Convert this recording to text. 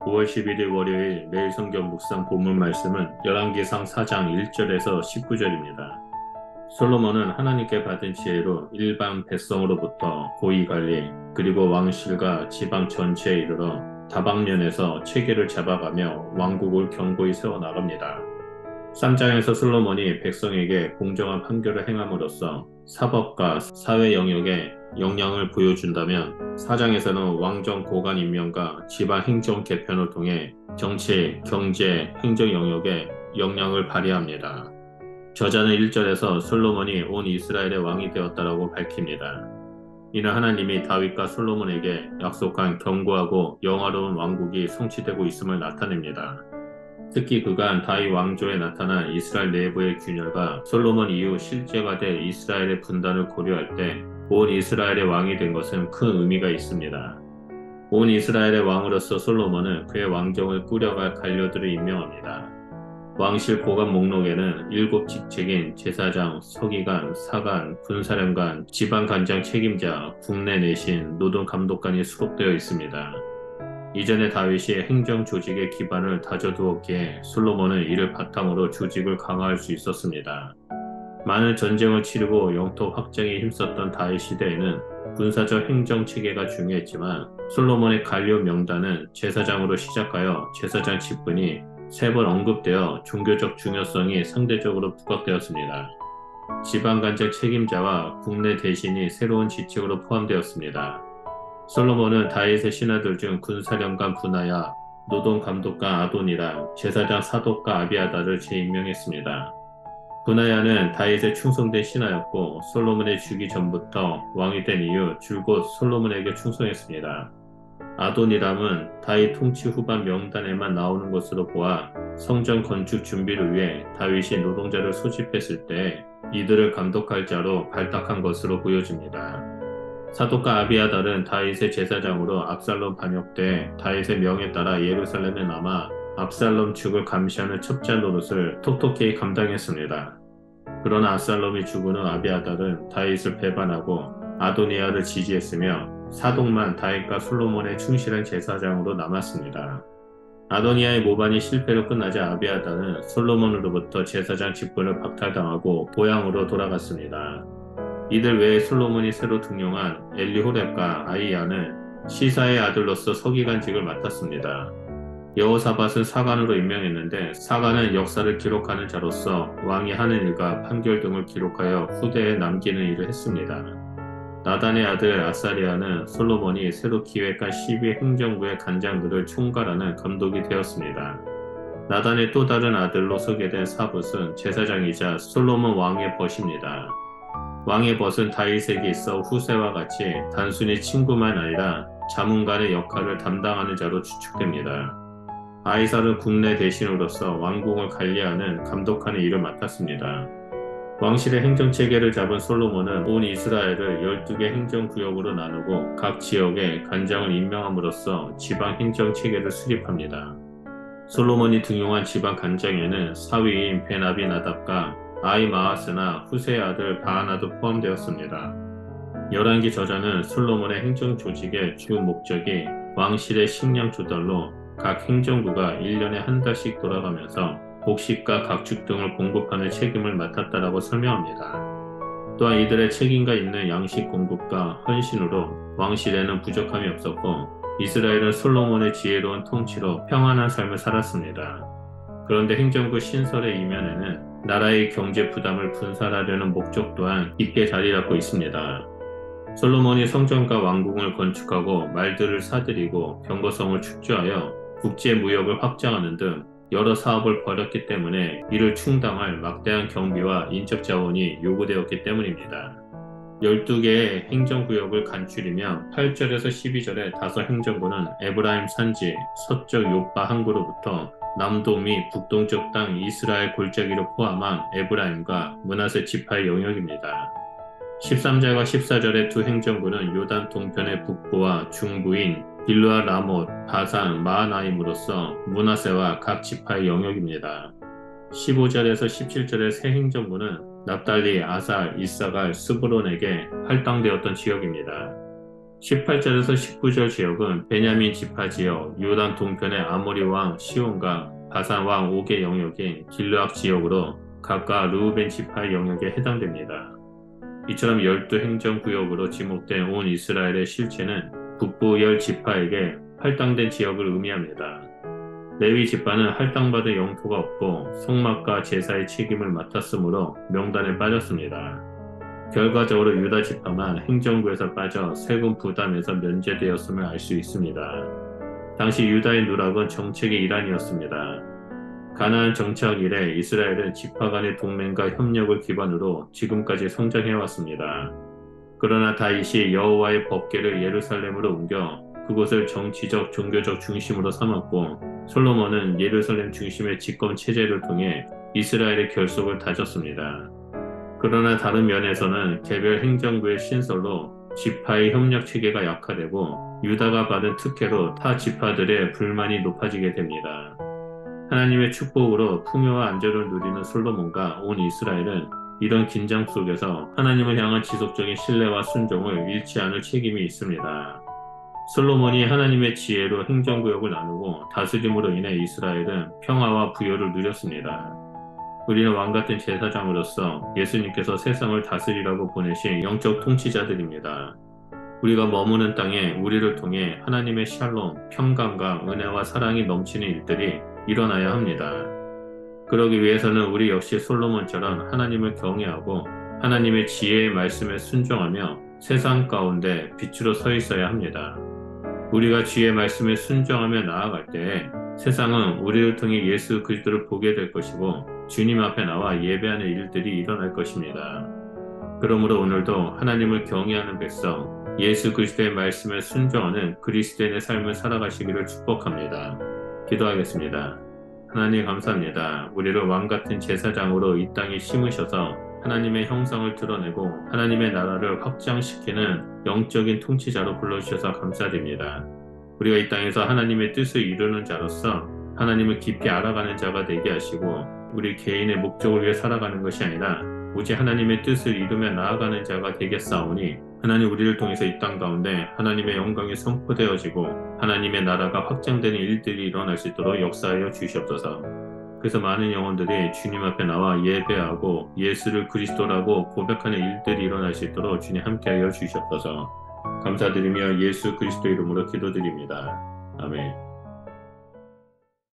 5월 11일 월요일 매일 성경 묵상 본문 말씀은 열왕기상 4장 1절에서 19절입니다. 솔로몬은 하나님께 받은 지혜로 일반 백성으로부터 고위관리 그리고 왕실과 지방 전체에 이르러 다방면에서 체계를 잡아가며 왕국을 견고히 세워나갑니다. 3장에서 솔로몬이 백성에게 공정한 판결을 행함으로써 사법과 사회 영역에 역량을 보여준다면 4장에서는 왕정 고관 임명과 지방 행정 개편을 통해 정치, 경제, 행정 영역에 역량을 발휘합니다. 저자는 1절에서 솔로몬이 온 이스라엘의 왕이 되었다라고 밝힙니다. 이는 하나님이 다윗과 솔로몬에게 약속한 견고하고 영화로운 왕국이 성취되고 있음을 나타냅니다. 특히 그간 다윗 왕조에 나타난 이스라엘 내부의 균열과 솔로몬 이후 실제화될 이스라엘의 분단을 고려할 때 온 이스라엘의 왕이 된 것은 큰 의미가 있습니다. 온 이스라엘의 왕으로서 솔로몬은 그의 왕정을 꾸려갈 관료들을 임명합니다. 왕실 고관 목록에는 7 직책인 제사장, 서기관, 사관, 군사령관, 지방간장 책임자, 국내 내신, 노동감독관이 수록되어 있습니다. 이전에 다윗이 행정 조직의 기반을 다져두었기에 솔로몬은 이를 바탕으로 조직을 강화할 수 있었습니다. 많은 전쟁을 치르고 영토 확장에 힘썼던 다윗 시대에는 군사적 행정 체계가 중요했지만 솔로몬의 관료 명단은 제사장으로 시작하여 제사장 직분이 3번 언급되어 종교적 중요성이 상대적으로 부각되었습니다. 지방간장 책임자와 국내 대신이 새로운 지책으로 포함되었습니다. 솔로몬은 다윗의 신하들 중 군사령관 분하야, 노동감독관 아도니람, 제사장 사독과 아비아다를 재임명했습니다. 분하야는 다윗의 충성된 신하였고 솔로몬의 죽기 전부터 왕이 된 이후 줄곧 솔로몬에게 충성했습니다. 아도니람은 다윗 통치 후반 명단에만 나오는 것으로 보아 성전 건축 준비를 위해 다윗이 노동자를 소집했을 때 이들을 감독할 자로 발탁한 것으로 보여집니다. 사독과 아비아달은 다윗의 제사장으로 압살롬 반역 때 다윗의 명에 따라 예루살렘에 남아 압살롬 죽을 감시하는 첩자 노릇을 톡톡히 감당했습니다. 그러나 압살롬이 죽은 후 아비아달은 다윗을 배반하고 아도니아를 지지했으며 사독만 다윗과 솔로몬의 충실한 제사장으로 남았습니다. 아도니아의 모반이 실패로 끝나자 아비아달은 솔로몬으로부터 제사장 직분을 박탈당하고 고향으로 돌아갔습니다. 이들 외에 솔로몬이 새로 등용한 엘리호렙과 아이야는 시사의 아들로서 서기관직을 맡았습니다. 여호사밧은 사관으로 임명했는데 사관은 역사를 기록하는 자로서 왕이 하는 일과 판결 등을 기록하여 후대에 남기는 일을 했습니다. 나단의 아들 아사리아는 솔로몬이 새로 기획한 12 행정부의 간장들을 총괄하는 감독이 되었습니다. 나단의 또 다른 아들로 소개된 사붓은 제사장이자 솔로몬 왕의 벗입니다. 왕의 벗은 다윗에게 있어 후세와 같이 단순히 친구만 아니라 자문관의 역할을 담당하는 자로 추측됩니다. 아이살은 국내 대신으로서 왕궁을 관리하는 감독하는 일을 맡았습니다. 왕실의 행정체계를 잡은 솔로몬은 온 이스라엘을 12개 행정구역으로 나누고 각 지역에 관장을 임명함으로써 지방 행정체계를 수립합니다. 솔로몬이 등용한 지방 관장에는 사위인 베나비 나답과 아이마아스나 후세의 아들 바하나도 포함되었습니다. 열왕기 저자는 솔로몬의 행정 조직의 주 목적이 왕실의 식량 조달로 각 행정부가 1년에 한 달씩 돌아가면서 곡식과 각축 등을 공급하는 책임을 맡았다라고 설명합니다. 또한 이들의 책임과 있는 양식 공급과 헌신으로 왕실에는 부족함이 없었고 이스라엘은 솔로몬의 지혜로운 통치로 평안한 삶을 살았습니다. 그런데 행정부 신설의 이면에는 나라의 경제 부담을 분산하려는 목적 또한 깊게 자리 잡고 있습니다. 솔로몬이 성전과 왕궁을 건축하고 말들을 사들이고 경거성을 축조하여 국제 무역을 확장하는 등 여러 사업을 벌였기 때문에 이를 충당할 막대한 경비와 인적 자원이 요구되었기 때문입니다. 12개의 행정구역을 간추리며 8절에서 12절의 다섯 행정구는 에브라임 산지 서쪽 요빠 항구로부터 남도 및 북동쪽 땅 이스라엘 골짜기를 포함한 에브라임과 므낫세 지파의 영역입니다. 13절과 14절의 두 행정구는 요단 동편의 북부와 중부인 길르아 라못, 바산, 마하나임으로서 므낫세와 각 지파의 영역입니다. 15절에서 17절의 세 행정구는 납달리, 아살, 이사갈, 스브론에게 할당되었던 지역입니다. 18절에서 19절 지역은 베냐민 지파 지역, 요단 동편의 아모리 왕 시온과 바산 왕 옥의 영역인 길르앗 지역으로 각각 르우벤 지파의 영역에 해당됩니다. 이처럼 12행정구역으로 지목된 온 이스라엘의 실체는 북부 10지파에게 할당된 지역을 의미합니다. 레위 지파는 할당받은 영토가 없고 성막과 제사의 책임을 맡았으므로 명단에 빠졌습니다. 결과적으로 유다 지파만 행정구에서 빠져 세금 부담에서 면제되었음을 알 수 있습니다. 당시 유다의 누락은 정책의 일환이었습니다. 가나안 정착 이래 이스라엘은 지파 간의 동맹과 협력을 기반으로 지금까지 성장해왔습니다. 그러나 다윗이 여호와의 법궤를 예루살렘으로 옮겨 그곳을 정치적 종교적 중심으로 삼았고 솔로몬은 예루살렘 중심의 집권 체제를 통해 이스라엘의 결속을 다졌습니다. 그러나 다른 면에서는 개별 행정구의 신설로 지파의 협력 체계가 약화되고 유다가 받은 특혜로 타 지파들의 불만이 높아지게 됩니다. 하나님의 축복으로 풍요와 안전을 누리는 솔로몬과 온 이스라엘은 이런 긴장 속에서 하나님을 향한 지속적인 신뢰와 순종을 잃지 않을 책임이 있습니다. 솔로몬이 하나님의 지혜로 행정구역을 나누고 다스림으로 인해 이스라엘은 평화와 부요를 누렸습니다. 우리는 왕같은 제사장으로서 예수님께서 세상을 다스리라고 보내신 영적 통치자들입니다. 우리가 머무는 땅에 우리를 통해 하나님의 샬롬, 평강과 은혜와 사랑이 넘치는 일들이 일어나야 합니다. 그러기 위해서는 우리 역시 솔로몬처럼 하나님을 경외하고 하나님의 지혜의 말씀에 순종하며 세상 가운데 빛으로 서 있어야 합니다. 우리가 주의 말씀에 순종하며 나아갈 때에 세상은 우리를 통해 예수 그리스도를 보게 될 것이고 주님 앞에 나와 예배하는 일들이 일어날 것입니다. 그러므로 오늘도 하나님을 경외하는 백성, 예수 그리스도의 말씀에 순종하는 그리스도인의 삶을 살아가시기를 축복합니다. 기도하겠습니다. 하나님 감사합니다. 우리를 왕같은 제사장으로 이 땅에 심으셔서 하나님의 형상을 드러내고 하나님의 나라를 확장시키는 영적인 통치자로 불러주셔서 감사드립니다. 우리가 이 땅에서 하나님의 뜻을 이루는 자로서 하나님을 깊이 알아가는 자가 되게 하시고 우리 개인의 목적을 위해 살아가는 것이 아니라 오직 하나님의 뜻을 이루며 나아가는 자가 되겠사오니 하나님 우리를 통해서 이 땅 가운데 하나님의 영광이 선포되어지고 하나님의 나라가 확장되는 일들이 일어날 수 있도록 역사하여 주시옵소서. 그래서 많은 영혼들이 주님 앞에 나와 예배하고 예수를 그리스도라고 고백하는 일들이 일어날 수 있도록 주님 함께하여 주시옵소서. 감사드리며 예수 그리스도 이름으로 기도드립니다. 아멘.